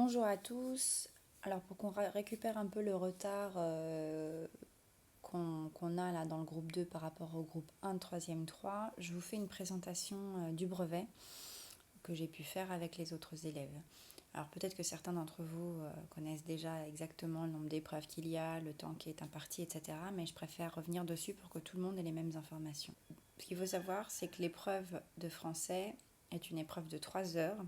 Bonjour à tous. Alors pour qu'on récupère un peu le retard qu'on a là dans le groupe 2 par rapport au groupe 1 de 3e 3, je vous fais une présentation du brevet que j'ai pu faire avec les autres élèves. Alors peut-être que certains d'entre vous connaissent déjà exactement le nombre d'épreuves qu'il y a, le temps qui est imparti, etc. Mais je préfère revenir dessus pour que tout le monde ait les mêmes informations. Ce qu'il faut savoir, c'est que l'épreuve de français est une épreuve de 3 heures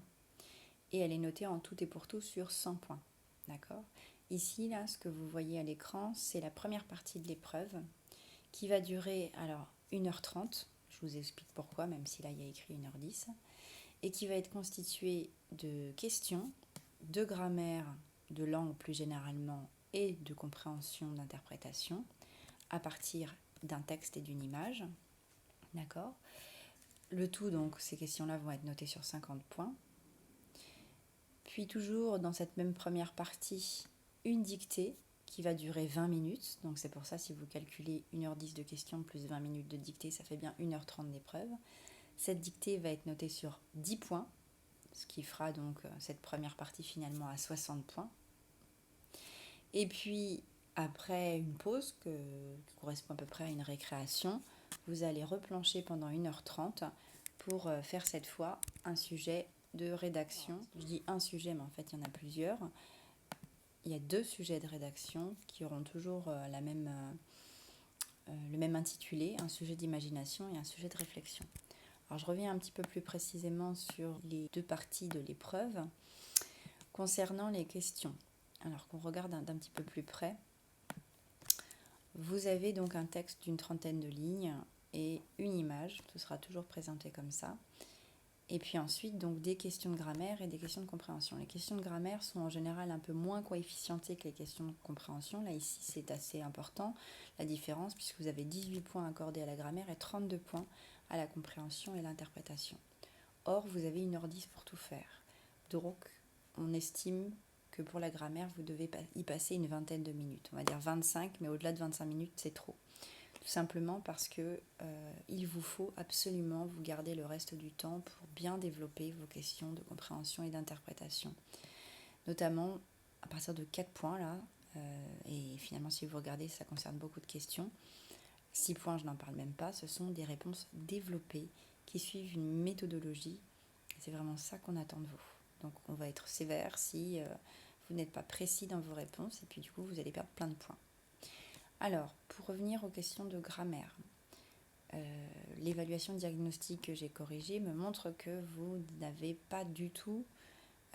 et elle est notée en tout et pour tout sur 100 points. D'accord ? Ici, là, ce que vous voyez à l'écran, c'est la première partie de l'épreuve qui va durer alors 1h30. Je vous explique pourquoi, même si là il y a écrit 1h10. Et qui va être constituée de questions, de grammaire, de langue plus généralement et de compréhension d'interprétation à partir d'un texte et d'une image. D'accord ? Le tout, donc, ces questions-là vont être notées sur 50 points. Puis toujours dans cette même première partie, une dictée qui va durer 20 minutes. Donc c'est pour ça, si vous calculez 1h10 de questions plus 20 minutes de dictée, ça fait bien 1h30 d'épreuve. Cette dictée va être notée sur 10 points, ce qui fera donc cette première partie finalement à 60 points. Et puis après une pause qui correspond à peu près à une récréation, vous allez replancher pendant 1h30 pour faire cette fois un sujet de rédaction. Je dis un sujet, mais en fait il y en a plusieurs. Il y a 2 sujets de rédaction qui auront toujours le même intitulé, un sujet d'imagination et un sujet de réflexion. Alors je reviens un petit peu plus précisément sur les 2 parties de l'épreuve. Concernant les questions, alors qu'on regarde d'un petit peu plus près, vous avez donc un texte d'une 30aine de lignes et une image, ce sera toujours présenté comme ça. Et puis ensuite, donc des questions de grammaire et des questions de compréhension. Les questions de grammaire sont en général un peu moins coefficientées que les questions de compréhension. Là, ici, c'est assez important, la différence, puisque vous avez 18 points accordés à la grammaire et 32 points à la compréhension et l'interprétation. Or, vous avez 1h10 pour tout faire. Donc, on estime que pour la grammaire, vous devez y passer une vingtaine de minutes. On va dire 25, mais au-delà de 25 minutes, c'est trop. Tout simplement parce que il vous faut absolument vous garder le reste du temps pour bien développer vos questions de compréhension et d'interprétation. Notamment à partir de 4 points là, et finalement si vous regardez ça concerne beaucoup de questions. 6 points, je n'en parle même pas, ce sont des réponses développées qui suivent une méthodologie. C'est vraiment ça qu'on attend de vous. Donc on va être sévère si vous n'êtes pas précis dans vos réponses et puis du coup vous allez perdre plein de points. Alors, pour revenir aux questions de grammaire, l'évaluation diagnostique que j'ai corrigée me montre que vous n'avez pas du tout,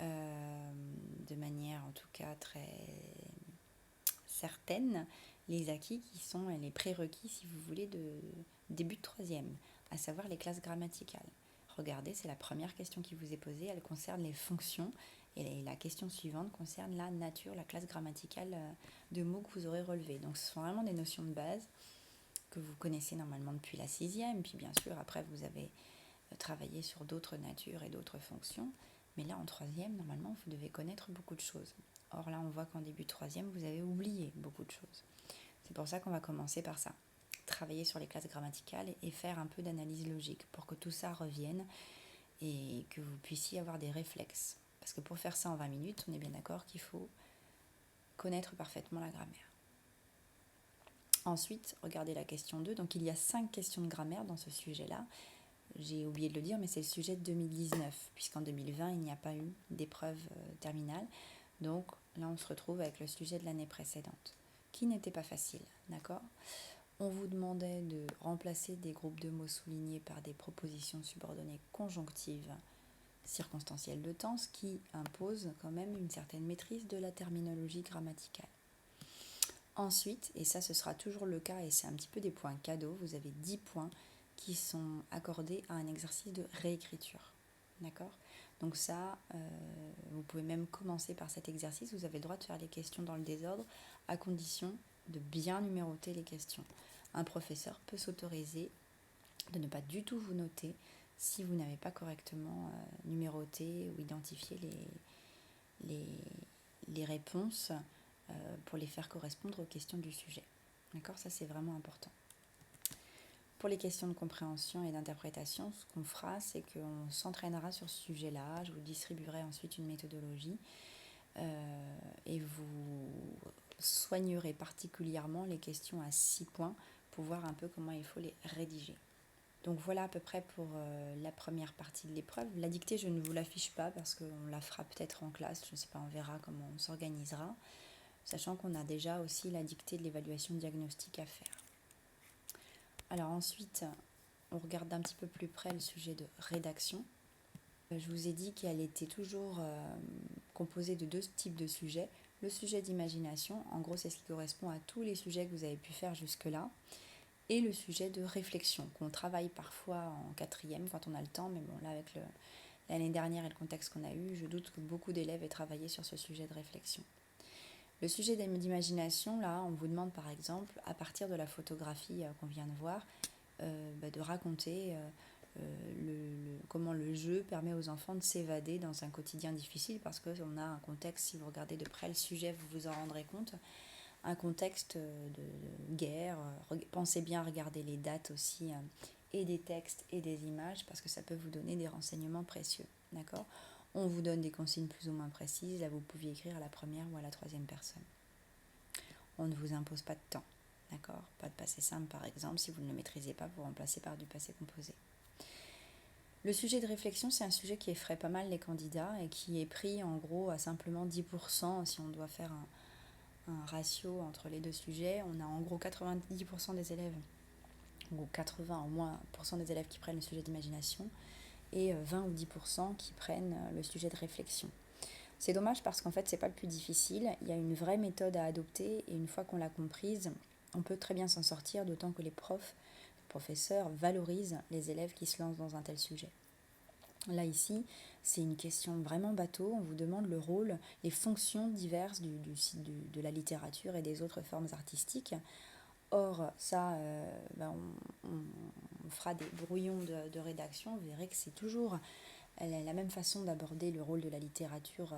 de manière en tout cas très certaine, les acquis qui sont les prérequis, si vous voulez, de début de 3e, à savoir les classes grammaticales. Regardez, c'est la première question qui vous est posée, elle concerne les fonctions, et la question suivante concerne la nature, la classe grammaticale de mots que vous aurez relevés. Donc ce sont vraiment des notions de base que vous connaissez normalement depuis la 6e, puis bien sûr après vous avez travaillé sur d'autres natures et d'autres fonctions, mais là en 3e, normalement vous devez connaître beaucoup de choses. Or là on voit qu'en début de 3e, vous avez oublié beaucoup de choses. C'est pour ça qu'on va commencer par ça. Travailler sur les classes grammaticales et faire un peu d'analyse logique pour que tout ça revienne et que vous puissiez avoir des réflexes. Parce que pour faire ça en 20 minutes, on est bien d'accord qu'il faut connaître parfaitement la grammaire. Ensuite, regardez la question 2. Donc il y a 5 questions de grammaire dans ce sujet-là. J'ai oublié de le dire, mais c'est le sujet de 2019, puisqu'en 2020, il n'y a pas eu d'épreuve terminale. Donc là, on se retrouve avec le sujet de l'année précédente, qui n'était pas facile, d'accord ? On vous demandait de remplacer des groupes de mots soulignés par des propositions subordonnées conjonctives circonstancielles de temps, ce qui impose quand même une certaine maîtrise de la terminologie grammaticale. Ensuite, et ça ce sera toujours le cas et c'est un petit peu des points cadeaux, vous avez 10 points qui sont accordés à un exercice de réécriture. D'accord ? Donc ça, vous pouvez même commencer par cet exercice, vous avez le droit de faire les questions dans le désordre à condition de bien numéroter les questions. Un professeur peut s'autoriser de ne pas du tout vous noter si vous n'avez pas correctement numéroté ou identifié les réponses pour les faire correspondre aux questions du sujet. D'accord ? Ça, c'est vraiment important. Pour les questions de compréhension et d'interprétation, ce qu'on fera, c'est qu'on s'entraînera sur ce sujet-là. Je vous distribuerai ensuite une méthodologie et vous soignerez particulièrement les questions à 6 points pour voir un peu comment il faut les rédiger. Donc voilà à peu près pour la première partie de l'épreuve. La dictée, je ne vous l'affiche pas parce qu'on la fera peut-être en classe, je ne sais pas, on verra comment on s'organisera, sachant qu'on a déjà aussi la dictée de l'évaluation diagnostique à faire. Alors ensuite, on regarde d'un petit peu plus près le sujet de rédaction. Je vous ai dit qu'elle était toujours composée de 2 types de sujets. Le sujet d'imagination, en gros c'est ce qui correspond à tous les sujets que vous avez pu faire jusque-là, et le sujet de réflexion, qu'on travaille parfois en 4e quand on a le temps, mais bon là avec l'année dernière et le contexte qu'on a eu, je doute que beaucoup d'élèves aient travaillé sur ce sujet de réflexion. Le sujet d'imagination, là, on vous demande par exemple, à partir de la photographie qu'on vient de voir, de raconter comment le jeu permet aux enfants de s'évader dans un quotidien difficile, parce qu'on a un contexte, si vous regardez de près le sujet, vous vous en rendrez compte, un contexte de guerre. Pensez bien à regarder les dates aussi, et des textes et des images, parce que ça peut vous donner des renseignements précieux. D'accord ? On vous donne des consignes plus ou moins précises, là vous pouviez écrire à la première ou à la 3e personne. On ne vous impose pas de temps. D'accord ? Pas de passé simple par exemple, si vous ne le maîtrisez pas, vous remplacez par du passé composé. Le sujet de réflexion, c'est un sujet qui effraie pas mal les candidats et qui est pris en gros à simplement 10% si on doit faire un ratio entre les 2 sujets. On a en gros 90% des élèves, ou 80 au moins % des élèves qui prennent le sujet d'imagination et 20 ou 10% qui prennent le sujet de réflexion. C'est dommage parce qu'en fait c'est pas le plus difficile, il y a une vraie méthode à adopter et une fois qu'on l'a comprise, on peut très bien s'en sortir, d'autant que les professeurs valorisent les élèves qui se lancent dans un tel sujet. Là ici, c'est une question vraiment bateau, on vous demande le rôle, les fonctions diverses de la littérature et des autres formes artistiques. Or, ça, on fera des brouillons de rédaction, vous verrez que c'est toujours la même façon d'aborder le rôle de la littérature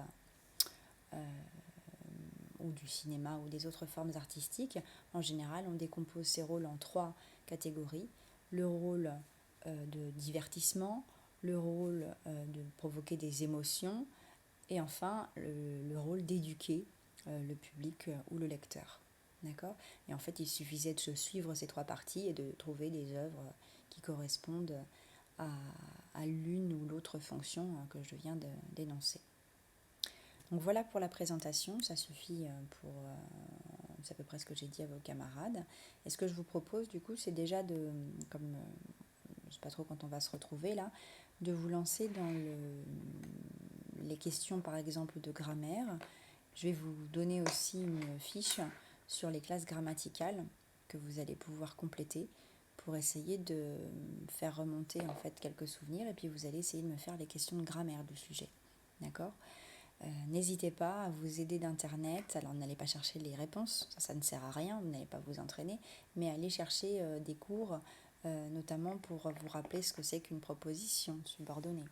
ou du cinéma ou des autres formes artistiques. En général, on décompose ces rôles en 3 catégories. Le rôle de divertissement, le rôle de provoquer des émotions, et enfin le rôle d'éduquer le public ou le lecteur. D'accord ? Et en fait, il suffisait de suivre ces 3 parties et de trouver des œuvres qui correspondent à l'une ou l'autre fonction que je viens d'énoncer. Donc voilà pour la présentation, ça suffit c'est à peu près ce que j'ai dit à vos camarades. Et ce que je vous propose du coup, c'est déjà comme je ne sais pas trop quand on va se retrouver là, de vous lancer dans les questions par exemple de grammaire. Je vais vous donner aussi une fiche sur les classes grammaticales que vous allez pouvoir compléter pour essayer de faire remonter en fait quelques souvenirs, et puis vous allez essayer de me faire les questions de grammaire du sujet. D'accord ? N'hésitez pas à vous aider d'internet. Alors n'allez pas chercher les réponses, ça ne sert à rien, vous n'allez pas vous entraîner, mais allez chercher des cours, notamment pour vous rappeler ce que c'est qu'une proposition subordonnée.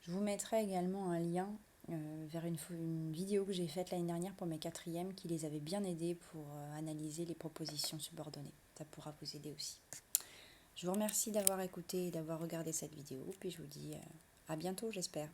Je vous mettrai également un lien vers une vidéo que j'ai faite l'année dernière pour mes 4e qui les avait bien aidés pour analyser les propositions subordonnées. Ça pourra vous aider aussi. Je vous remercie d'avoir écouté et d'avoir regardé cette vidéo, puis je vous dis à bientôt, j'espère.